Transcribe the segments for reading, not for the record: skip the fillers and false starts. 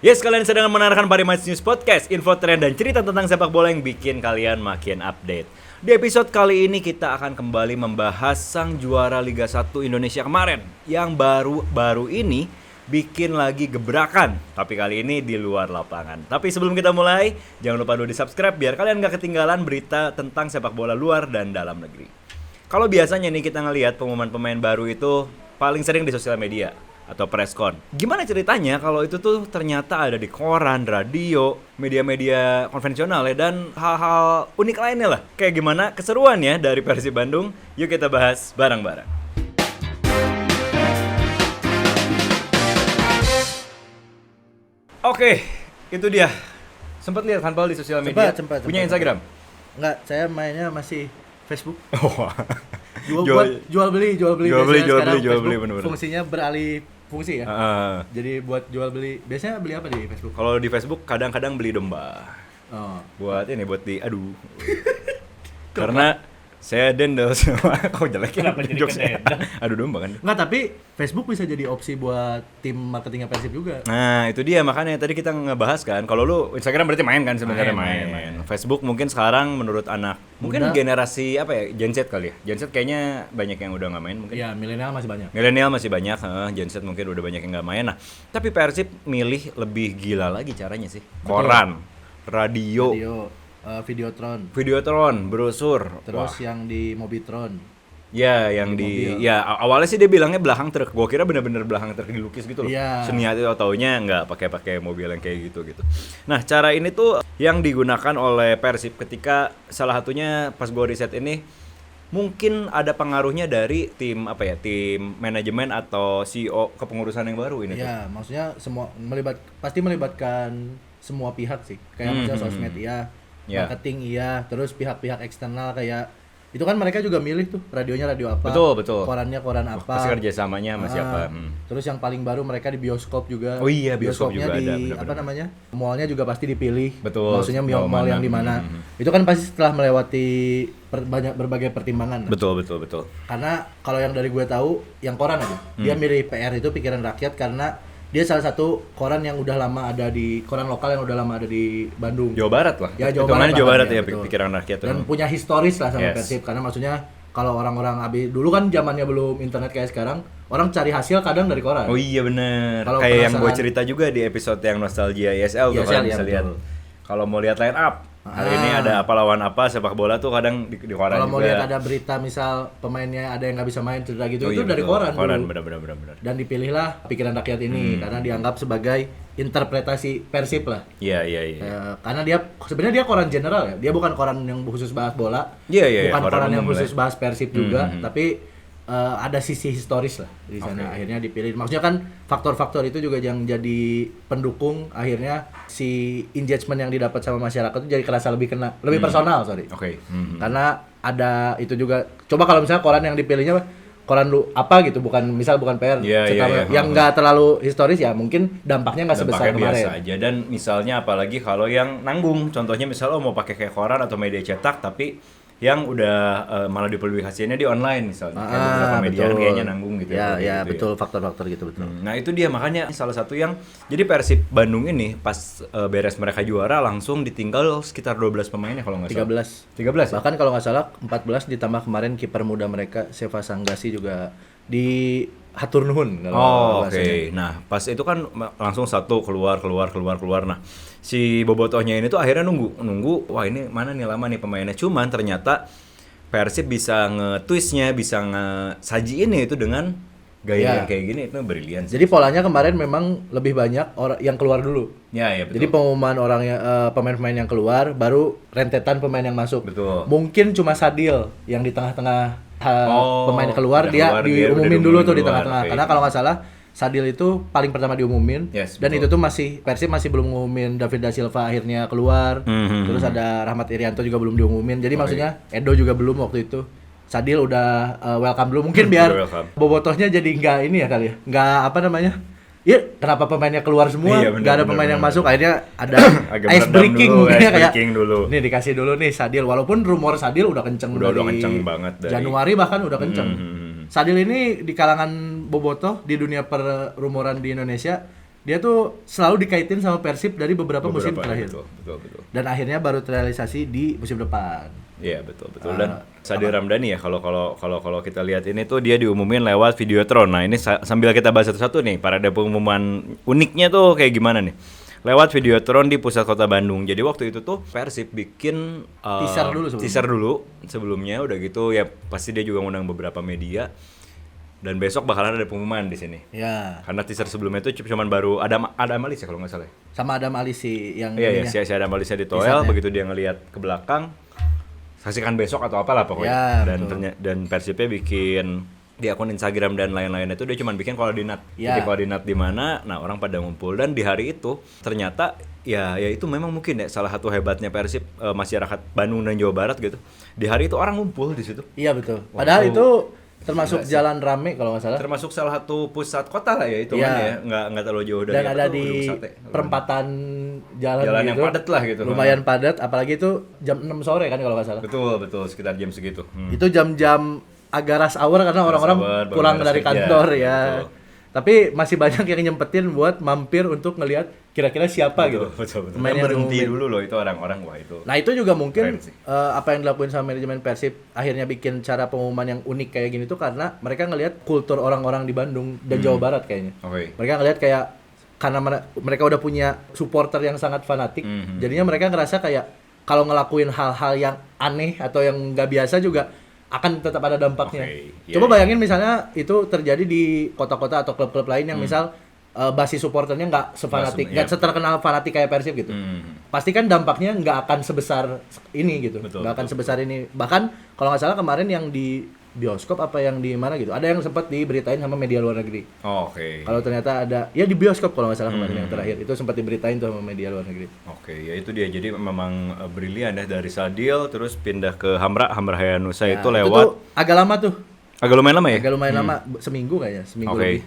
Yes, kalian sedang mendengarkan Parimas News Podcast, info tren dan cerita tentang sepak bola yang bikin kalian makin update. Di episode kali ini kita akan kembali membahas sang juara Liga 1 Indonesia kemarin yang baru ini bikin lagi gebrakan, tapi kali ini di luar lapangan. Tapi sebelum kita mulai, jangan lupa dulu di-subscribe biar kalian gak ketinggalan berita tentang sepak bola luar dan dalam negeri. Kalau biasanya nih kita ngelihat pengumuman pemain baru itu paling sering di sosial media atau preskon. Gimana ceritanya kalau itu tuh ternyata ada di koran, radio, media-media konvensional ya, dan hal-hal unik lainnya lah. Kayak gimana keseruannya dari Persib Bandung? Yuk kita bahas bareng-bareng. Oke, itu dia. Sempat lihat kan Paul di sosial media? Sempat. Punya Instagram? Enggak, saya mainnya masih Facebook. Oh. Jual beli bener-bener. Fungsinya beralih fungsi ya. Jadi buat jual beli. Biasanya beli apa di Facebook? Kalau di Facebook kadang-kadang beli domba. Oh. Buat diadu. Karena saya dendel semua. Kok jelek ya? Kenapa jadi kedendel? Adu domba kan? Enggak, tapi Facebook bisa jadi opsi buat tim marketingnya Persib juga. Nah, itu dia makanya tadi kita ngebahas kan. Kalau lu Instagram berarti main kan sebenarnya main. Facebook mungkin sekarang menurut anak mungkin generasi apa ya? Gen Z kali ya. Gen Z kayaknya banyak yang udah enggak main mungkin. Iya, milenial masih banyak. Gen Z mungkin udah banyak yang enggak main. Nah, tapi Persib milih lebih gila lagi caranya sih. Koran, radio, Videotron, brosur. Terus yang di Mobitron. Ya, yang di ya awalnya sih dia bilangnya belakang truk. Gua kira bener-bener belakang truk dilukis gitu loh. Yeah. Seniat itu taunya nggak pakai mobil yang kayak gitu. Nah, cara ini tuh yang digunakan oleh Persib ketika salah satunya pas gua riset ini mungkin ada pengaruhnya dari tim manajemen atau CEO kepengurusan yang baru ini. Iya, maksudnya pasti melibatkan semua pihak sih. Kayak misalnya sosmed marketing terus pihak-pihak eksternal kayak itu kan mereka juga milih tuh radionya radio apa, betul. korannya koran apa, pasti kerjasamanya sama siapa. Terus yang paling baru mereka di bioskop juga. Oh iya, bioskop juga di ada. apa namanya, mallnya juga pasti dipilih. Betul. Maksudnya mall yang di mana. Itu kan pasti setelah melewati berbagai pertimbangan. Betul. Karena kalau yang dari gue tahu, yang koran aja, dia milih PR itu pikiran rakyat karena dia salah satu koran yang udah lama ada di koran lokal yang udah lama ada di Bandung. Jawa Barat lah. Ya, Jawa Barat ya, pikiran rakyat tuh. Dan punya historis lah sama Persib karena maksudnya kalau orang-orang dulu kan zamannya belum internet kayak sekarang, orang cari hasil kadang dari koran. Oh iya bener. Kayak yang gue cerita juga di episode yang nostalgia ISL tuh kan bisa lihat. Kalau mau lihat line up hari ini ada apa lawan apa sepak bola tuh kadang di koran juga. Kalau mau lihat ada berita misal pemainnya ada yang nggak bisa main cerita gitu itu dari koran dulu. Benar. Dan dipilihlah pikiran rakyat ini karena dianggap sebagai interpretasi Persib lah. Iya. Karena dia sebenarnya dia koran general ya. Dia bukan koran yang khusus bahas bola. Iya. Bukan koran yang khusus bahas Persib juga, tapi ada sisi historis lah di sana. Akhirnya dipilih. Maksudnya kan faktor-faktor itu juga yang jadi pendukung akhirnya si engagement yang didapat sama masyarakat itu jadi kerasa lebih personal, Karena ada itu juga. Coba kalau misalnya koran yang dipilihnya koran lu apa gitu, bukan PR yang nggak terlalu historis ya mungkin dampaknya nggak sebesar kemarin. Biasa aja. Dan misalnya apalagi kalau yang nanggung, contohnya misalnya mau pakai kayak koran atau media cetak tapi yang udah malah dipublikasikannya di online misalnya. Beberapa media kan kayaknya nanggung gitu ya. Betul, faktor-faktor gitu betul. Nah itu dia makanya salah satu yang jadi Persib Bandung ini pas beres mereka juara langsung ditinggal sekitar 12 pemainnya kalau nggak salah. 13. Bahkan kalau nggak salah 14 ditambah kemarin kiper muda mereka Seva Sanggasi juga di hatur nuhun. Oke. Nah pas itu kan langsung satu keluar. Nah si bobotohnya ini tuh akhirnya nunggu. Wah ini mana nih lama nih pemainnya. Cuman ternyata Persib bisa nge-twistnya, bisa nge-sajiin itu dengan gaya yang kayak gini itu brilian. Jadi polanya kemarin memang lebih banyak orang yang keluar dulu. Ya betul. Jadi pengumuman pemain-pemain yang keluar, baru rentetan pemain yang masuk. Betul. Mungkin cuma Sadil yang di tengah-tengah pemain keluar dia diumumin dulu tuh di tengah-tengah. Karena kalau nggak salah Sadil itu paling pertama diumumin. Dan itu tuh Persib masih belum ngumumin David Da Silva akhirnya keluar. Terus ada Rahmat Irianto juga belum diumumin. Jadi maksudnya Edo juga belum waktu itu. Sadil udah welcome dulu mungkin biar bobotohnya jadi nggak ini ya kali ya. Nggak apa namanya? Iya, kenapa pemainnya keluar semua? Nggak ada pemain yang masuk. Akhirnya ada ice breaking mungkin ya kayak. Nih dikasih dulu nih Sadil. Walaupun rumor Sadil udah kenceng udah kenceng banget dari Januari bahkan udah kenceng. Sadil ini di kalangan bobotoh di dunia perumuran di Indonesia dia tuh selalu dikaitin sama Persib dari beberapa musim terakhir. Betul. Dan akhirnya baru terrealisasi di musim depan. Iya, betul. Dan Sadil Ramdhani ya kalau kita lihat ini tuh dia diumumin lewat Videotron. Nah, ini sambil kita bahas satu-satu nih, parade pengumuman uniknya tuh kayak gimana nih? Lewat Videotron di pusat kota Bandung. Jadi waktu itu tuh Persib bikin teaser dulu sebelumnya, udah gitu ya pasti dia juga ngundang beberapa media. Dan besok bakalan ada pengumuman di sini. Ya. Karena teaser sebelumnya itu cuman baru ada Alis ya kalau nggak salah. Sama Adam Alis sih yang si Adam Alisnya di Toel, begitu dia ngelihat ke belakang, saksikan besok atau apalah pokoknya. Ya, dan Persibnya bikin di akun Instagram dan lain-lainnya itu dia cuma bikin koordinat. Ya. Jadi koordinat di mana, nah orang pada ngumpul dan di hari itu ternyata ya itu memang mungkin ya salah satu hebatnya Persib, masyarakat Bandung dan Jawa Barat gitu. Di hari itu orang ngumpul di situ. Iya betul. Padahal itu termasuk jalan rame kalau nggak salah. Termasuk salah satu pusat kota lah ya itu kan ya, nggak terlalu jauh dari. Dan ada di perempatan jalan gitu, yang padat lah gitu. Lumayan padat, apalagi itu jam 6 sore kan kalau nggak salah. Betul sekitar jam segitu. Itu jam-jam agak rush hour karena orang-orang pulang dari kantor ya. Betul. Tapi masih banyak yang nyempetin buat mampir untuk ngelihat kira-kira siapa betul. Pemain yang berhenti dulu loh itu orang-orang, wah itu. Nah itu juga mungkin apa yang dilakuin sama manajemen Persib akhirnya bikin cara pengumuman yang unik kayak gini tuh karena mereka ngelihat kultur orang-orang di Bandung dan Jawa Barat kayaknya. Mereka ngelihat kayak karena mereka udah punya supporter yang sangat fanatik, jadinya mereka ngerasa kayak kalau ngelakuin hal-hal yang aneh atau yang nggak biasa juga akan tetap ada dampaknya. Coba bayangin misalnya itu terjadi di kota-kota atau klub-klub lain yang misal basis supporternya nggak sefanatik, nggak seterkenal fanatik kayak Persib gitu. Pasti kan dampaknya nggak akan sebesar ini gitu, nggak akan sebesar ini. Bahkan kalau nggak salah kemarin yang di bioskop apa yang di mana gitu, ada yang sempat diberitain sama media luar negeri. Kalau ternyata ada, ya di bioskop kalau nggak salah kemarin yang terakhir itu sempat diberitain tuh sama media luar negeri. Ya itu dia. Jadi memang brilian ya dari Sadil terus pindah ke Hamra Hayanusa ya, itu lewat. Itu agak lama tuh. Agak lumayan lama ya? Agak lumayan lama, seminggu kayaknya, seminggu lebih.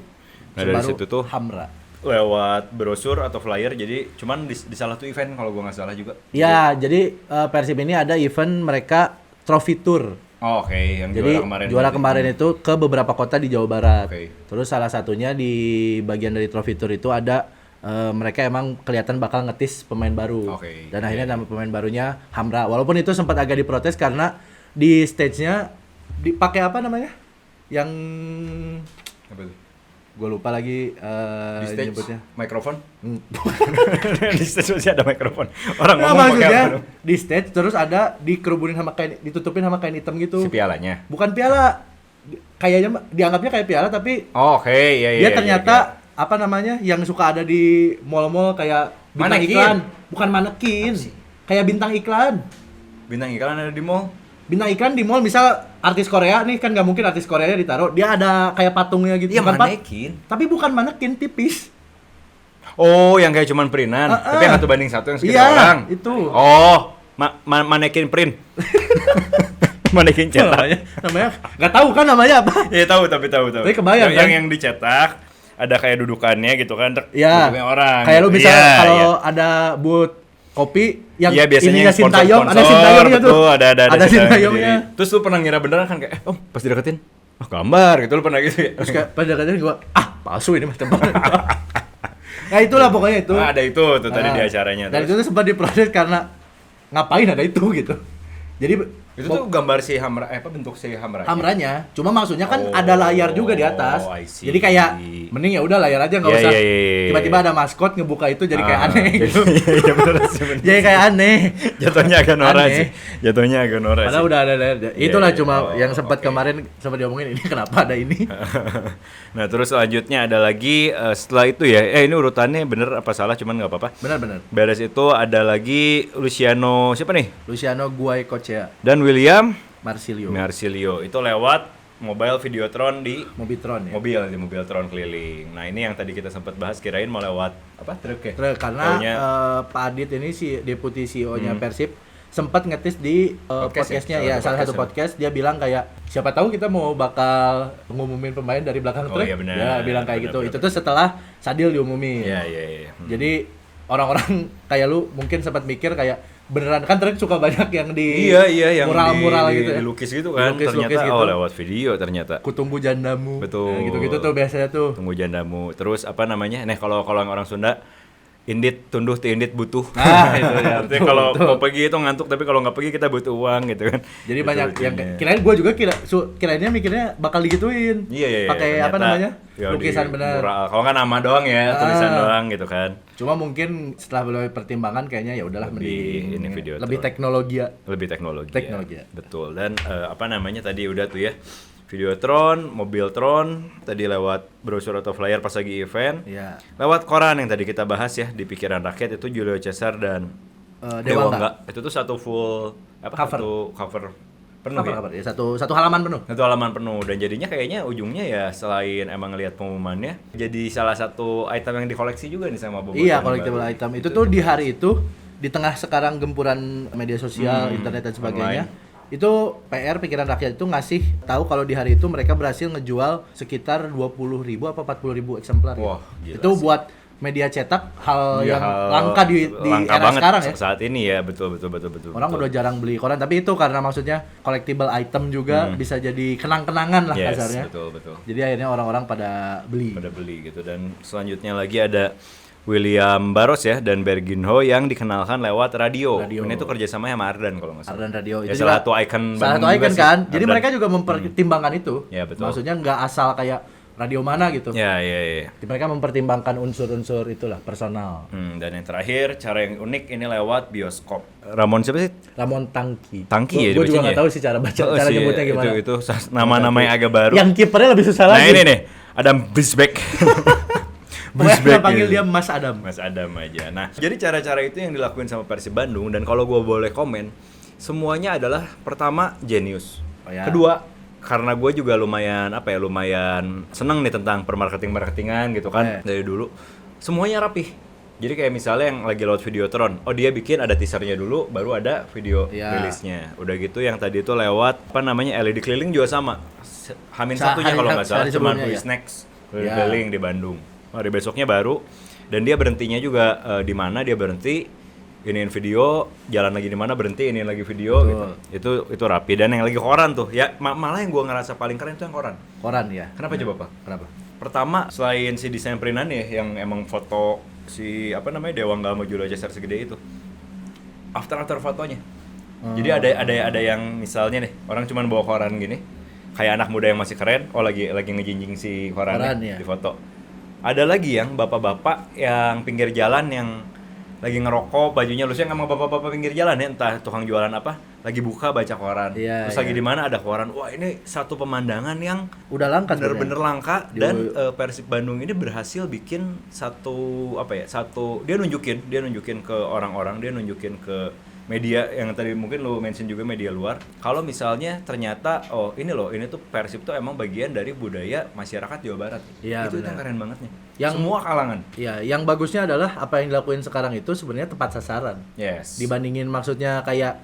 Nah dari situ tuh Hamra lewat brosur atau flyer, jadi cuman di salah satu event kalau gua nggak salah juga. Ya, jadi Persib ini ada event mereka Trophy Tour. Yang jadi juara kemarin itu ke beberapa kota di Jawa Barat. Terus salah satunya di bagian dari Trophy Tour itu ada mereka emang kelihatan bakal ngetis pemain baru. Dan akhirnya nama pemain barunya Hamra. Walaupun itu sempat agak diprotes karena di stage-nya dipakai apa namanya? Yang apa itu? Gue lupa lagi nyebutnya. Mikrofon? Di stage masih ada mikrofon. Orang ngomong maksudnya di stage terus ada dikerubunin sama kain, ditutupin sama kain hitam gitu. Si pialanya? Bukan piala. Kayaknya dianggapnya kayak piala tapi dia ternyata apa namanya yang suka ada di mall-mall kayak bintang iklan. Bukan manekin. Kayak bintang iklan. Bintang iklan ada di mall? Bintang iklan di mall, misal artis Korea nih kan nggak mungkin artis Koreanya ditaruh, dia ada kayak patungnya gitu. Iya, manekin. Tapi bukan manekin, tipis. Yang kayak cuman printan. Tapi yang 1:1 yang sekitar orang. Itu. Manekin print. Manekin cetak. Namanya nggak tahu kan namanya apa? Iya tahu. Tapi kebayang kan? Yang dicetak ada kayak dudukannya gitu kan. Iya. Orang. Kayak lu bisa kalau ada booth kopi yang biasanya Sintayong, ada Sintayongnya tuh. Ada Sintayongnya. Terus lu pernah ngira beneran kan kayak pas dideketin, gambar gitu, lu pernah gitu ya? Terus kayak pas dideketin gua, palsu ini mas tebal. Nah itulah pokoknya itu. Ada itu tuh tadi di acaranya. Dan itu tuh sempat diproses karena ngapain ada itu gitu. Jadi itu tuh gambar si Hamra, bentuk si Hamra. Hamranya, cuma maksudnya kan ada layar juga di atas. Jadi kayak mending ya udah layar aja nggak usah. Tiba-tiba ada maskot ngebuka itu jadi kayak aneh gitu. Iya benar sih. Jadi kayak aneh. Jatuhnya agak norak sih. Padahal udah ada layar. Itulah cuma yang sempat kemarin sempat diomongin ini kenapa ada ini. Nah terus selanjutnya ada lagi setelah itu ya. Ini urutannya bener apa salah cuman nggak apa-apa. Benar. Beres itu ada lagi Luciano siapa nih? Luciano Guaicochea dan William Marsilio itu lewat mobile Videotron di Mobitron ya? Mobiltron keliling. Nah ini yang tadi kita sempat bahas, kirain mau lewat apa truk ya? Truk karena Pak Adit ini si deputi CEO-nya Persib sempat ngetis di podcastnya ya, salah satu podcast dia bilang kayak siapa tahu kita mau bakal ngumumin pemain dari belakang truk. Dia bilang kayak gitu. Itu tuh setelah Sadil diumumin. Iya. Jadi orang-orang kayak lu mungkin sempat mikir kayak beneran kan ternyata suka banyak yang di yang mural-mural gitu ya. Dilukis gitu kan. Ternyata gitu. Lewat video ternyata. Kutunggu jandamu. Betul. Nah, gitu-gitu tuh biasanya tuh. Tunggu jandamu. Terus apa namanya? Kalau orang Sunda indit tunduh ti indit butuh. Itu ya. Artinya kalau mau pergi itu ngantuk, tapi kalau nggak pergi kita butuh uang gitu kan. Jadi banyak yang kirain gue juga kirainnya mikirnya bakal digituin. Iya. Pakai apa namanya? Lukisan benar. Kalau kan nama doang ya, tulisan doang gitu kan. Cuma mungkin setelah melalui pertimbangan kayaknya ya udahlah mending ini video lebih teknologi. Ya. Betul. Dan apa namanya tadi udah tuh ya. Videotron, Mobiltron, tadi lewat brosur atau flyer pas lagi event. Iya. Lewat koran yang tadi kita bahas ya di Pikiran Rakyat itu Julio Cesar dan Dewa Enggak. Itu tuh satu full satu cover penuh ya. Satu halaman penuh. Satu halaman penuh dan jadinya kayaknya ujungnya ya selain emang ngelihat pengumumannya jadi salah satu item yang dikoleksi juga nih sama Bobotoh. Iya, collectible item. Itu tuh di hari itu di tengah sekarang gempuran media sosial, internet dan sebagainya. Online. Itu PR Pikiran Rakyat itu ngasih tahu kalau di hari itu mereka berhasil ngejual sekitar 20.000 apa 40.000 eksemplar. Wah, ya. Itu sih. Buat media cetak hal yang langka di era sekarang ya. Saat ini ya, betul. Orang udah jarang beli koran, tapi itu karena maksudnya collectible item juga bisa jadi kenang-kenangan lah kasarnya. Betul. Jadi akhirnya orang-orang pada beli gitu. Dan selanjutnya lagi ada William Barros ya dan Berginho yang dikenalkan lewat radio. Ini tuh kerjasama sama Ardan kalau nggak salah. Ardan Radio ya, itu salah satu ikon kan. Jadi mereka juga mempertimbangkan itu. Ya, betul. Maksudnya nggak asal kayak radio mana gitu. Ya. Jadi mereka mempertimbangkan unsur-unsur itulah personal. Dan yang terakhir cara yang unik ini lewat bioskop. Ramon siapa sih? Ramon Tangki ya. Gue juga nggak tahu sih cara nyebutnya gimana. Itu nama-nama yang agak baru. Yang kipernya lebih susah lagi. Nah ini nih Adam Bisbeck. Pokoknya panggil dia Mas Adam aja. Nah, jadi cara-cara itu yang dilakuin sama Persib Bandung dan kalau gue boleh komen, semuanya adalah pertama jenius. Kedua, karena gue juga lumayan seneng nih tentang permarketingan gitu kan dari dulu. Semuanya rapih. Jadi kayak misalnya yang lagi load Videotron, dia bikin ada teasernya dulu, baru ada video rilisnya. Udah gitu yang tadi itu lewat LED keliling juga sama. Hamin satunya kalau nggak salah, cuma Snacks keliling di Bandung. Hari besoknya baru dan dia berhentinya juga di mana dia berhenti iniin video, jalan lagi di mana berhenti iniin lagi video gitu. Itu rapi dan yang lagi koran tuh ya malah yang gua ngerasa paling keren itu yang koran ya. Kenapa coba Pak? Kenapa? Pertama selain si desain printan ya yang emang foto si Dewa Enggak sama Julio Cesar segede itu. After fotonya. Jadi ada yang misalnya nih orang cuman bawa koran gini kayak anak muda yang masih keren, lagi ngejinjing si korannya di foto. Ada lagi yang bapak-bapak yang pinggir jalan yang lagi ngerokok, bajunya lusuh sama bapak-bapak pinggir jalan ya, entah tukang jualan apa, lagi buka baca koran. Terus lagi di mana ada koran. Wah, ini satu pemandangan yang udah langka, bener-bener langka dan Persib Bandung ini berhasil bikin satu dia nunjukin ke orang-orang, dia nunjukin ke media yang tadi mungkin lo mention juga media luar. Kalau misalnya ternyata ini tuh Persib tuh emang bagian dari budaya masyarakat Jawa Barat. Itu yang keren banget nih. Semua kalangan. Iya, yang bagusnya adalah apa yang dilakuin sekarang itu sebenarnya tepat sasaran. Yes. Dibandingin maksudnya kayak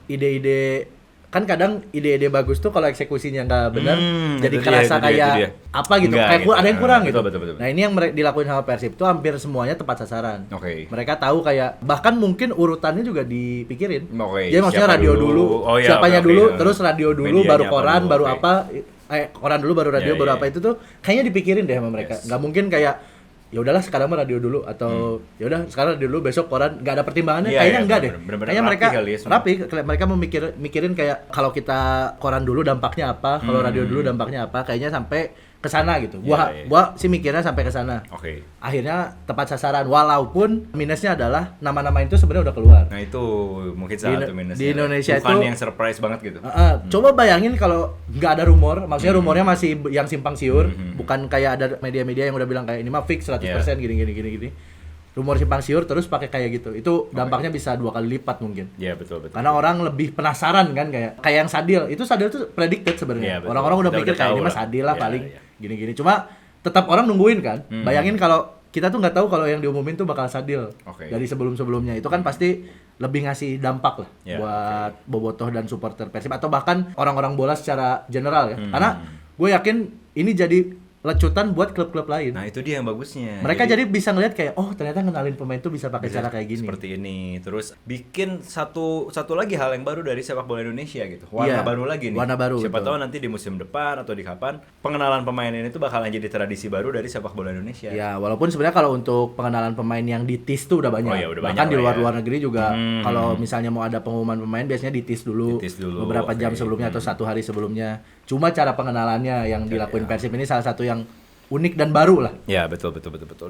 ide-ide kan kadang ide-ide bagus tuh kalau eksekusinya nggak benar jadi kerasa kayak apa gitu, kayak ada yang kurang gitu. Betul. Nah ini yang dilakuin sama Persib tuh hampir semuanya tepat sasaran. Mereka tahu kayak bahkan mungkin urutannya juga dipikirin. Jadi maksudnya radio dulu, siapanya dulu, terus radio dulu, baru koran, baru apa, koran dulu, baru radio, baru apa itu tuh kayaknya dipikirin deh sama mereka. Nggak mungkin kayak ya udahlah sekarang mah radio dulu atau ya udah sekarang radio dulu besok koran, nggak ada pertimbangannya. Kayaknya enggak deh. Kayaknya mereka rapi, mereka mikirin kayak kalau kita koran dulu dampaknya apa, kalau radio dulu dampaknya apa, kayaknya sampai ke sana gitu. Gua sih mikirnya sampai ke sana. Akhirnya tepat sasaran walaupun minusnya adalah nama-nama itu sebenarnya udah keluar. Nah, itu mungkin salah satu minusnya. Di Indonesia bukan itu yang surprise banget gitu. Coba bayangin kalau nggak ada rumor, maksudnya rumornya masih yang simpang siur, bukan kayak ada media-media yang udah bilang kayak ini mah fix 100% gini. Rumor simpang siur terus pakai kayak gitu. Itu dampaknya bisa 2 kali lipat mungkin. Iya, betul. Karena orang lebih penasaran kan kayak yang Sadil. Itu Sadil tuh predicted sebenarnya. Orang-orang udah mikir kayak ini mah Sadil lah paling gini-gini. Cuma tetap orang nungguin kan. Bayangin kalau kita tuh nggak tahu kalau yang diumumin tuh bakal Sadil dari sebelum-sebelumnya. Itu kan pasti lebih ngasih dampak lah buat bobotoh dan supporter Persib atau bahkan orang-orang bola secara general ya. Karena gue yakin ini jadi lecutan buat klub-klub lain. Nah, itu dia yang bagusnya. Mereka jadi bisa ngeliat kayak, oh ternyata ngenalin pemain tuh bisa pakai cara kayak gini. Seperti ini. Terus bikin satu lagi hal yang baru dari sepak bola Indonesia gitu. Warna baru lagi nih. Warna baru. Siapa tahu nanti di musim depan atau di kapan pengenalan pemain ini tuh bakalan jadi tradisi baru dari sepak bola Indonesia. Ya, walaupun sebenarnya kalau untuk pengenalan pemain yang di TIS tuh udah banyak. Oh, ya, udah bahkan banyak di luar negeri juga kalau misalnya mau ada pengumuman pemain biasanya di TIS dulu. Beberapa jam sebelumnya atau 1 hari sebelumnya. Cuma cara pengenalannya yang dilakuin Persib ini salah satu yang unik dan baru lah. Ya, betul.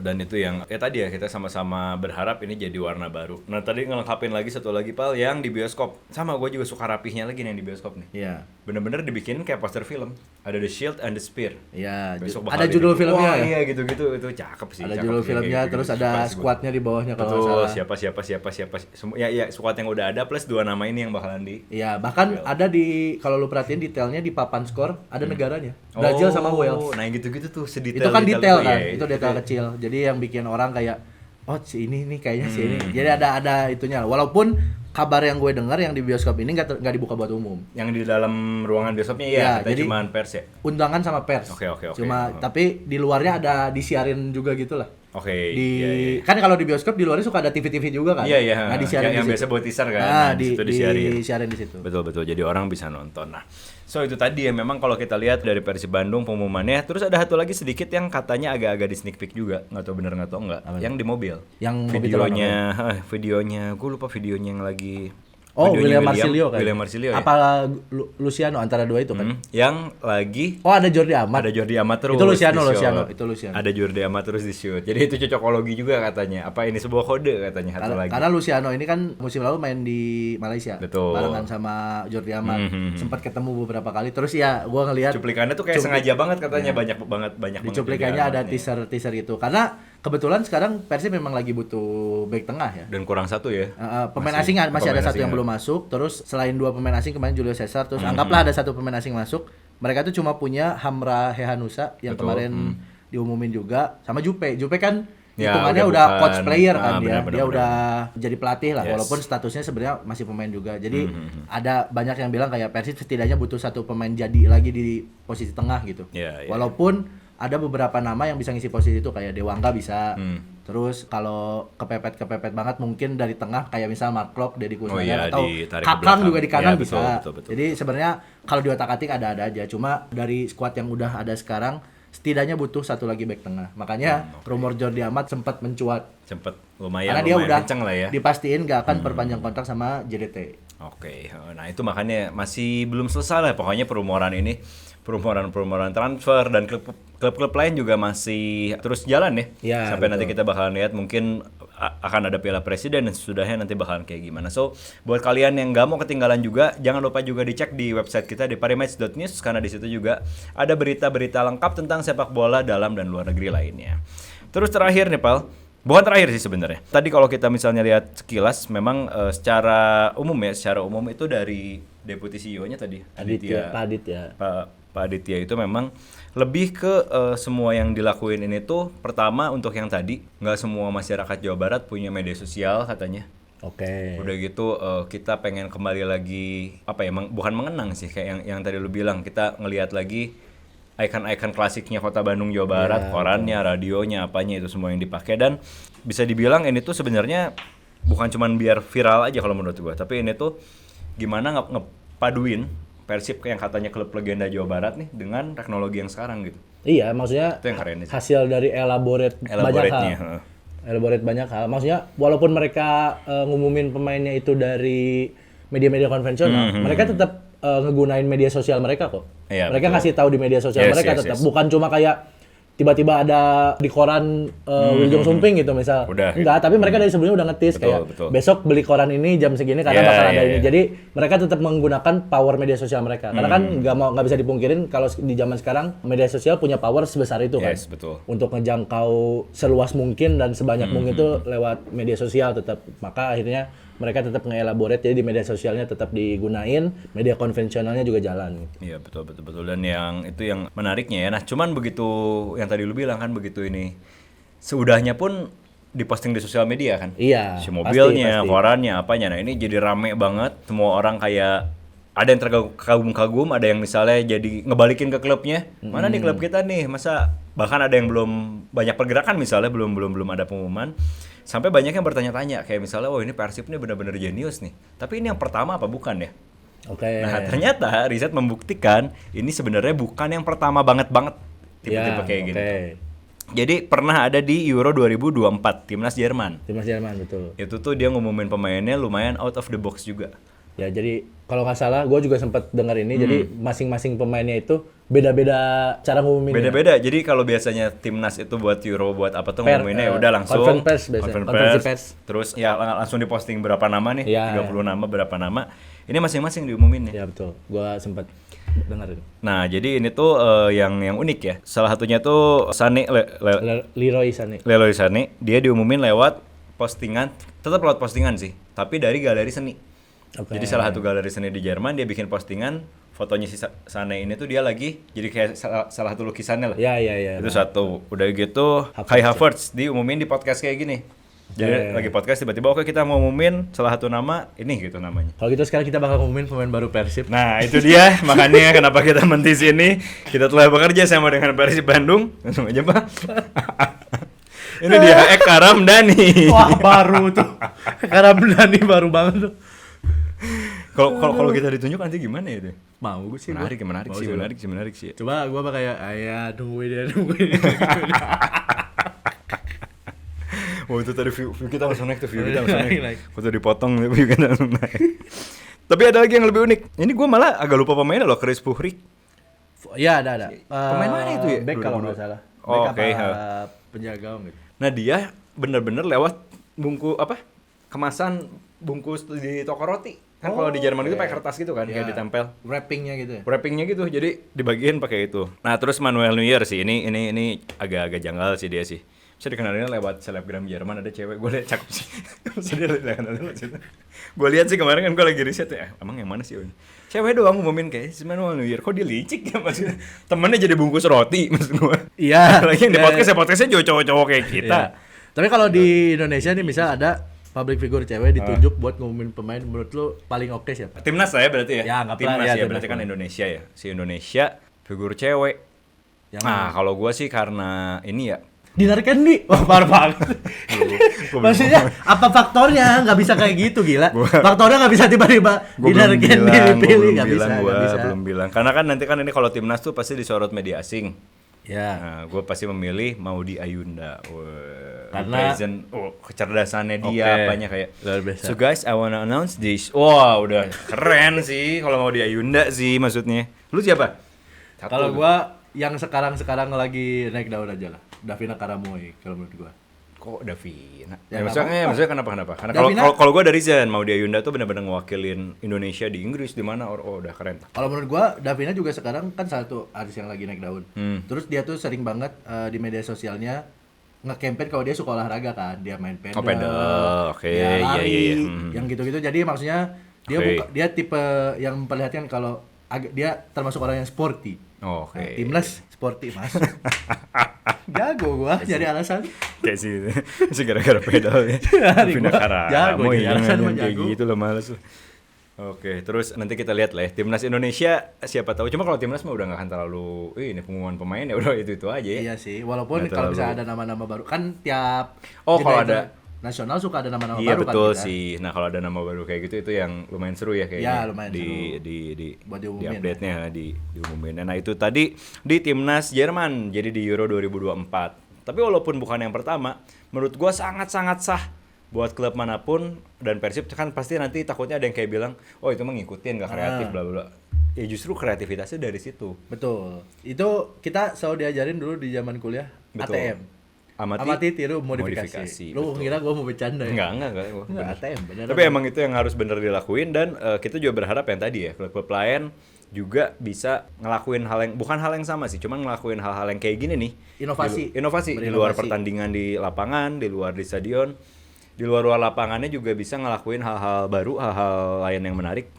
Dan itu yang tadi ya kita sama-sama berharap ini jadi warna baru. Nah, tadi ngelengkapin lagi satu lagi Pal yang di bioskop. Sama gue juga suka rapihnya lagi nih yang di bioskop nih. Iya. Bener-bener dibikin kayak poster film. Ada The Shield and the Spear. Iya. Ada judul filmnya. Iya, gitu-gitu. Itu cakep sih. Ada judul filmnya terus ada squadnya di bawahnya kalau nggak salah. Siapa. Ya, squad yang udah ada plus 2 nama ini yang bakalan di. Iya, bahkan ada di kalau lu perhatiin detailnya di papan skor ada negaranya. Brazil sama Wales. Nah, yang gitu-gitu tuh sedih. Itu kan detail kan, itu detail kecil. Jadi yang bikin orang kayak, oh si ini nih kayaknya si ini. Jadi ada itunya. Walaupun kabar yang gue dengar yang di bioskop ini nggak dibuka buat umum. Yang di dalam ruangan bioskopnya jadi cuma pers ya. Undangan sama pers. Oke. Cuma tapi di luarnya ada disiarin juga gitulah. Oke. Kan kalau di bioskop di luarnya suka ada TV juga kan. Iya. Nah, disiarin yang biasa buat teaser kan. Nah, di situ disiarin di situ. Betul. Jadi orang bisa nonton. Nah, so itu tadi ya memang kalau kita lihat dari Persib Bandung pengumumannya, terus ada satu lagi sedikit yang katanya agak-agak di sneak peek juga, nggak tahu bener nggak tahu nggak. Yang di mobil. Yang videonya, gue lupa videonya yang lagi. Oh, William Marsilio kan. William Marsilio ya. Apa Luciano antara dua itu kan? Yang lagi. Oh, ada Jordi Amat. Ada Jordi Amat terus. Itu Luciano. Ada Jordi Amat terus di shoot. Jadi itu cocokologi juga katanya. Apa ini sebuah kode katanya satu lagi. Karena Luciano ini kan musim lalu main di Malaysia. Betul. Barengan sama Jordi Amat. Sempat ketemu beberapa kali. Terus ya gua ngelihat cuplikannya tuh kayak sengaja banget katanya, banyak banget. Di cuplikannya ada teaser gitu. Karena kebetulan sekarang Persib memang lagi butuh back tengah ya. Dan kurang satu ya. Pemain asing masih ada satu yang belum masuk. Terus selain 2 pemain asing kemarin Julio Cesar. Terus anggaplah ada 1 pemain asing masuk. Mereka tuh cuma punya Hamra Hehanusa yang kemarin diumumin juga. Sama Jupe. Jupe kan hitungannya udah coach player kan dia. Dia udah jadi pelatih lah. Walaupun statusnya sebenarnya masih pemain juga. Jadi ada banyak yang bilang kayak Persib setidaknya butuh 1 pemain jadi lagi di posisi tengah gitu. Walaupun ada beberapa nama yang bisa ngisi posisi itu kayak Dewangga bisa. Terus kalau kepepet banget mungkin dari tengah kayak misal Mark Klok, Deddy Kusnandar atau Kakang juga di kanan bisa. Betul. Jadi sebenarnya kalau di otak-atik ada aja. Cuma dari skuad yang udah ada sekarang setidaknya butuh 1 lagi back tengah. Makanya rumor Jordi Amat sempat mencuat. Lumayan. Karena dia udah kenceng lah ya. Dipastiin gak akan perpanjang kontrak sama JDT. Oke. Nah itu makanya masih belum selesai lah pokoknya perumoran ini. Perumoran transfer dan klub-klub lain juga masih terus jalan ya. Sampai nanti kita bakalan lihat mungkin akan ada Piala Presiden dan sesudahnya nanti bakalan kayak gimana. So, buat kalian yang nggak mau ketinggalan juga, jangan lupa juga dicek di website kita di parimatch.news karena di situ juga ada berita-berita lengkap tentang sepak bola dalam dan luar negeri lainnya. Terus terakhir nih, Pal. Bukan terakhir sih sebenarnya. Tadi kalau kita misalnya lihat sekilas memang secara umum itu dari Deputi CEO-nya tadi Pak Aditya itu memang lebih ke semua yang dilakuin ini tuh pertama untuk yang tadi nggak semua masyarakat Jawa Barat punya media sosial katanya. Oke. Udah gitu kita pengen kembali lagi bukan mengenang sih kayak yang tadi lu bilang, kita ngelihat lagi ikon-ikon klasiknya Kota Bandung Jawa Barat, korannya, radionya, apanya itu semua yang dipakai. Dan bisa dibilang ini tuh sebenarnya bukan cuman biar viral aja kalau menurut gua, tapi ini tuh gimana ngepaduin Persib yang katanya klub legenda Jawa Barat nih dengan teknologi yang sekarang gitu. Iya, maksudnya itu yang keren hasil dari elaborate banyak hal. Maksudnya walaupun mereka ngumumin pemainnya itu dari media-media konvensional, mereka tetap ngegunain media sosial mereka kok. Iya, mereka ngasih tahu di media sosial mereka tetap. Bukan cuma kayak tiba-tiba ada di koran Wilujeng Sumping gitu misal. Enggak, tapi mereka dari sebelumnya udah ngetis besok beli koran ini jam segini karena bakal ada ini. Jadi mereka tetap menggunakan power media sosial mereka. Karena kan nggak bisa dipungkirin kalau di zaman sekarang media sosial punya power sebesar itu kan. Untuk ngejangkau seluas mungkin dan sebanyak mungkin itu lewat media sosial tetap. Maka akhirnya mereka tetap nge-elaborate, jadi di media sosialnya tetap digunain, media konvensionalnya juga jalan. Iya, betul. Dan yang itu yang menariknya ya. Nah, cuman begitu yang tadi lu bilang kan begitu ini seudahnya pun diposting di sosial media kan. Iya. Si mobilnya, korannya, apanya. Nah, ini jadi rame banget. Semua orang kayak ada yang terkagum-kagum, ada yang misalnya jadi ngebalikin ke klubnya. Mana nih klub kita nih? Masa bahkan ada yang belum banyak pergerakan misalnya, belum ada pengumuman, sampai banyak yang bertanya-tanya kayak misalnya, ini Persib nih benar-benar jenius nih. Tapi ini yang pertama apa bukan ya? Oke. Nah, ternyata riset membuktikan ini sebenarnya bukan yang pertama banget tipe-tipe kayak gini. Jadi pernah ada di Euro 2024 Timnas Jerman. Timnas Jerman, betul. Itu tuh dia ngumumin pemainnya lumayan out of the box juga. Ya, jadi kalau nggak salah, gue juga sempat dengar ini. Jadi masing-masing pemainnya itu beda-beda cara ngumuminnya. Beda-beda. Jadi kalau biasanya timnas itu buat Euro buat apa tuh ngumuminnya ya udah langsung conference pers. Terus ya langsung diposting berapa nama nih? 30 nama berapa nama. Ini masing-masing diumumin ya. Ya betul. Gua sempat dengar itu. Nah, jadi ini tuh yang unik ya. Salah satunya tuh Leroy Sané. Dia diumumin lewat postingan, tetap lewat postingan sih, tapi dari galeri seni. Jadi salah satu galeri seni di Jerman dia bikin postingan fotonya si Sané ini tuh dia lagi jadi kayak salah satu lukisannya lah. Iya. Itu satu. Udah gitu Kai Havertz diumumin di podcast kayak gini. Jadi lagi podcast tiba-tiba oke kita mau ngumumin salah satu nama ini gitu namanya. Kalau gitu sekarang kita bakal ngumumin pemain baru Persib. Nah, itu dia makanya kenapa kita mentis ini. Kita telah bekerja sama dengan Persib Bandung. Langsung aja, Pak. Ini dia Eka Ramdhani. Wah, baru tuh. Eka Ramdhani baru banget tuh. Kalau kita ditunjuk nanti gimana ya itu? Mau gue sih. Menarik sih. Coba gue bakal kayak ayah nungguin. Oh, itu tadi view kita langsung naik tuh, foto dipotong view kita langsung naik. Tapi ada lagi yang lebih unik. Ini gue malah agak lupa pemainnya loh, Chris Puhrik. Ya ada. Pemain mana itu ya? Back kalau nggak salah. Oke. Penjaga gitu. Nah, dia bener-bener lewat kemasan bungkus di toko roti. Kan kalau di Jerman itu pakai kertas gitu kan, kayak ditempel. Wrappingnya gitu ya? Wrappingnya gitu, jadi dibagiin pakai itu. Nah, terus Manuel Neuer sih, ini agak janggal sih dia sih. Bisa dikenalinnya lewat selebgram Jerman, ada cewek, gue liat cakep sih. Gue lihat sih kemarin kan gue lagi riset ya, emang yang mana sih? Cewek doang ngumumin kayak si Manuel Neuer, kok dia licik ya maksudnya. Temennya jadi bungkus roti maksud gue. Iya. Lagi yang di podcastnya cowok-cowok kayak kita. Tapi kalau di Indonesia nih misal ada public figure cewek ditunjuk buat ngumumin pemain, menurut lu paling oke siapa? Timnas lah ya berarti ya? Ya, nggak Timnas ya, berarti kan Indonesia ya. Si Indonesia figur cewek. Nah, kalau gue sih karena ini ya Dinar Kendi. Wah, parah banget. Maksudnya apa faktornya? Nggak bisa kayak gitu, gila. Faktornya nggak bisa tiba-tiba Dinar Kendi dipilih, nggak bisa. Belum bilang. Karena kan nanti kan ini kalau timnas tuh pasti disorot media asing. Ya. Nah, gue pasti memilih Maudy Ayunda. Karena kecerdasannya dia apanya kayak. Luar biasa. So guys, I wanna announce this. Wah, udah keren sih kalau Maudy Ayunda sih maksudnya. Lu siapa? Kalau gua yang sekarang lagi naik daun aja lah. Davina Karamoy kalau menurut gua. Kok Davina? Ya, maksudnya kenapa? Karena kalau gua dari Zen, Maudy Ayunda tuh benar-benar ngewakilin Indonesia di Inggris di mana udah keren. Kalau menurut gua Davina juga sekarang kan satu artis yang lagi naik daun. Terus dia tuh sering banget di media sosialnya nge-campaign kalau dia suka olahraga kan, dia main pedal. Oke. Dia lari, yang gitu-gitu. Jadi maksudnya dia tipe yang memperlihatkan kalau dia termasuk orang yang sporty. Oke. Timnas sporty, Mas. Jago gua jadi alasan. Kayak sih gara-gara pedal ya. Pindah jago kayak gitu loh, males. Oke, terus nanti kita lihat lah ya. Timnas Indonesia siapa tahu. Cuma kalau timnas mah udah nggak akan terlalu ini pengumuman pemain ya udah itu aja ya. Iya sih, walaupun kalau misalnya ada nama-nama baru kan tiap kalau ada nasional suka ada nama-nama baru kan. Iya betul sih. Nah, kalau ada nama baru kayak gitu itu yang lumayan seru ya kayaknya. Iya, lumayan seru. Di update-nya diumumin. Nah, itu tadi di Timnas Jerman, jadi di Euro 2024. Tapi walaupun bukan yang pertama, menurut gua sangat-sangat sah buat klub manapun, dan Persib kan pasti nanti takutnya ada yang kayak bilang, "Oh, itu mah ngikutin enggak kreatif bla bla." Ya justru kreativitasnya dari situ. Betul. Itu kita selalu diajarin dulu di zaman kuliah. Betul. ATM. Amati tiru modifikasi. Lu ngira gua mau bercanda ya? Enggak. ATM bener. Tapi emang itu yang harus bener dilakuin, dan kita juga berharap yang tadi ya, klub-klub lain juga bisa ngelakuin hal yang bukan hal yang sama sih, cuman ngelakuin hal-hal yang kayak gini nih. Inovasi di luar pertandingan di lapangan, di luar di stadion, di luar lapangannya juga bisa ngelakuin hal-hal baru, hal-hal lain yang menarik,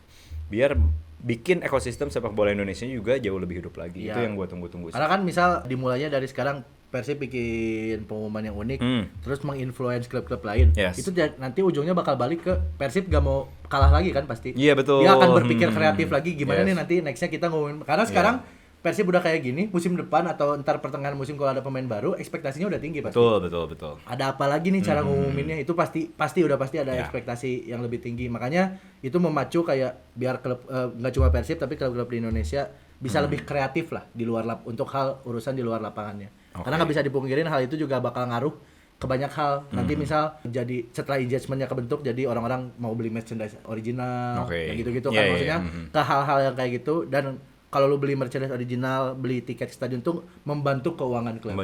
biar bikin ekosistem sepak bola Indonesia juga jauh lebih hidup lagi. Itu yang gue tunggu-tunggu sih. Karena kan misal dimulainya dari sekarang Persib bikin pengumuman yang unik, terus menginfluence klub-klub lain. Itu nanti ujungnya bakal balik ke Persib gak mau kalah lagi kan pasti. Iya betul. Dia akan berpikir kreatif lagi gimana nih nanti nextnya kita ngumumin. Karena sekarang Persib udah kayak gini, musim depan atau ntar pertengahan musim kalau ada pemain baru, ekspektasinya udah tinggi pasti. Betul. Ada apa lagi nih cara ngumuminnya? Itu pasti ada ekspektasi yang lebih tinggi. Makanya itu memacu kayak biar klub nggak cuma Persib tapi klub-klub di Indonesia bisa lebih kreatif lah di luar untuk hal urusan di luar lapangannya. Karena nggak bisa dipungkirin hal itu juga bakal ngaruh ke banyak hal. Nanti misal jadi setelah engagement-nya kebentuk jadi orang-orang mau beli merchandise original kayak gitu-gitu kan maksudnya ke hal-hal yang kayak gitu. Dan kalau lu beli merchandise original, beli tiket stadion tuh membantu keuangan klub.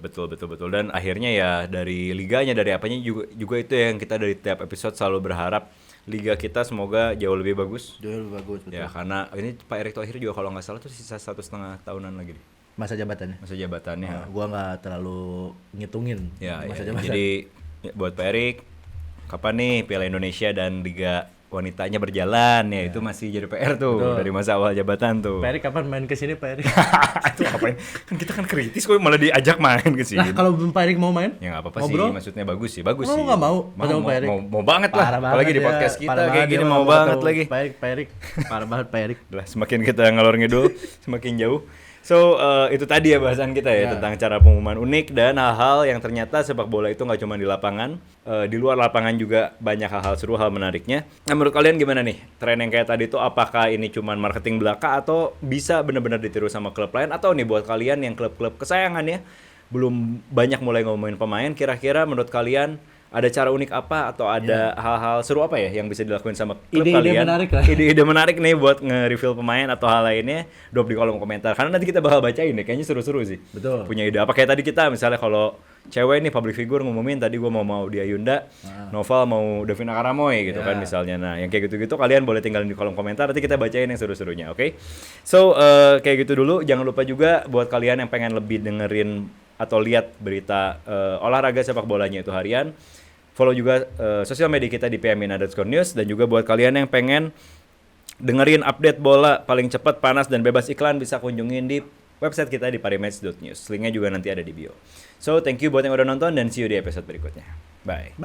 Betul. Dan akhirnya ya dari liganya, dari apanya juga itu yang kita dari tiap episode selalu berharap liga kita semoga jauh lebih bagus. Betul. Ya karena ini Pak Erick Thohir juga kalau nggak salah tuh sisa 1,5 tahunan lagi. Masa jabatannya. Gua nggak terlalu ngitungin masa jabatan. Jadi buat Pak Erick, kapan nih Piala Indonesia dan Liga Wanitanya berjalan ya itu masih jadi PR tuh. Betul. Dari masa awal jabatan tuh. Pak Erick kapan main ke sini Pak Erick? Itu ngapain? Kan kita kan kritis kok malah diajak main ke sini. Nah, kalau Pak Erick mau main? Ya enggak apa-apa sih, maksudnya bagus sih. Mau enggak mau? Mau banget lah. Apalagi di podcast kita kayak gini mau banget lagi. Pak Erick. Parah banget Pak Erick. Lah semakin kita ngalor ngidul semakin jauh. So, itu tadi ya bahasan kita ya tentang cara pengumuman unik dan hal-hal yang ternyata sepak bola itu nggak cuma di lapangan, di luar lapangan juga banyak hal-hal seru, hal menariknya. Nah, menurut kalian gimana nih? Tren yang kayak tadi itu apakah ini cuma marketing belaka atau bisa benar-benar ditiru sama klub lain? Atau nih buat kalian yang klub-klub kesayangan ya, belum banyak mulai ngomongin pemain, kira-kira menurut kalian ada cara unik apa atau ada hal-hal seru apa ya yang bisa dilakuin sama klub kalian? Ide-ide menarik nih buat nge-reveal pemain atau hal lainnya, drop di kolom komentar. Karena nanti kita bakal bacain deh, kayaknya seru-seru sih. Betul. Punya ide apa kayak tadi kita misalnya kalau cewek nih public figure ngumumin tadi gue mau Dia Yunda, Noval mau Davina Karamoy gitu kan misalnya. Nah, yang kayak gitu-gitu kalian boleh tinggalin di kolom komentar, nanti kita bacain yang seru-serunya, oke? So, kayak gitu dulu. Jangan lupa juga buat kalian yang pengen lebih dengerin atau lihat berita olahraga sepak bolanya itu harian, follow juga sosial media kita di pmina_news. Dan juga buat kalian yang pengen dengerin update bola paling cepat, panas, dan bebas iklan, bisa kunjungin di website kita di parimatch.news. Linknya juga nanti ada di bio. So, thank you buat yang udah nonton dan see you di episode berikutnya. Bye.